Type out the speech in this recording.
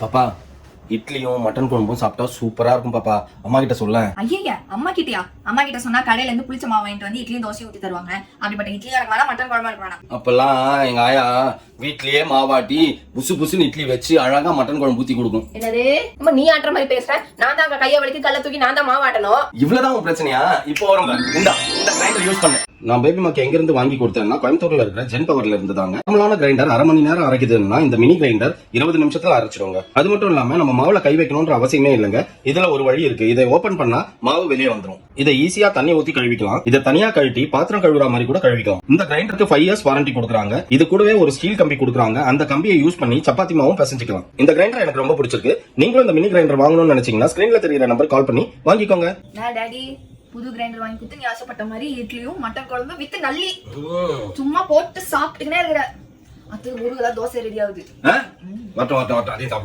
பாப்பா இட்லியும் மட்டன் குழம்பும் சாப்பிட்டா சூப்பரா இருக்கும் பாப்பா. அம்மா கிட்ட சொல்ல. ஐயா அம்மா கிட்டயா? அம்மா கிட்ட சொன்னா கடையில இருந்து புளிச்ச மாவு வாங்கிட்டு வந்து இட்லியும் தோசையும் ஊத்தி தருவாங்க. அப்படிப்பட்ட இட்லி எனக்கு வேணா, மட்டன் குழம்பு எனக்கு வேணாம். அப்பெல்லாம் எங்க ஆயா வீட்லயே மாவாட்டி புசு புசுன்னு இட்லி வச்சு அழகா மட்டன் குழம்பு ஊத்தி கொடுக்கும். என்னது நீ ஆட்டுற மாதிரி பேசுற? நான் தான் கையை வலிக்கு கல்ல தூக்கி நான் தான் மாவாட்டணும். இவ்வளவுதான் உன் பிரச்சனையா? இப்போ வரும் இந்த கிரைண்டர் யூஸ் பண்ண. நான் பேபி மாக்கு எங்க இருந்து வாங்கி கொடுத்தேன்னா கோயம்புத்தூர்ல இருக்கிற ஜென் பவர்ல இருந்துதாங்க. நம்மளான கிரைண்டர் அரை மணி நேரம் அரைக்குதுன்னா இந்த மினி கிரைண்டர் 20 நிமிஷத்துல அரைச்சிடுவாங்க. அது மட்டும் இல்லாம நம்ம மாவுல கை வைக்கணும்ன்ற அவசியமே இல்லைங்க. இதுல ஒரு வழி இருக்கு. இதை ஓபன் பண்ணா மாவு வெளியே வந்துடும். இதை ஈஸியா தண்ணி ஊத்தி கழுவிக்கலாம். இதை தனியா கழட்டி பாத்திரம் கழுவுற மாதிரி கூட கழுவிக்கலாம். இந்த கிரைண்டருக்கு 5 இயர்ஸ் வாரண்டி கொடுக்குறாங்க. இது கூடவே ஒரு ஸ்டீல் கம்பி கொடுக்குறாங்க. அந்த கம்பியை யூஸ் பண்ணி சப்பாத்தி மாவும் பிசைஞ்சிக்கலாம். இந்த கிரைண்டர் எனக்கு ரொம்ப பிடிச்சிருக்கு. நீங்களும் இந்த மினி கிரைண்டர் வாங்கணும்னு நினைச்சீங்கன்னா ஸ்கிரீன்ல தெரியுற நம்பர் கால் பண்ணி வாங்கிக்கோங்க. நான் டாடி புது கிரைண்டர் வாங்கி கொடுத்து நீ ஆசைப்பட்ட மாதிரி இட்லியும் மட்டன் குழம்பு வித்து நல்லி சும்மா போட்டு சாப்பிட்டுக்கினே இருக்கிற. அது ஒரு தோசை ரெடி ஆகுது. வரட்டும் அதே சாப்பிடுவோம்.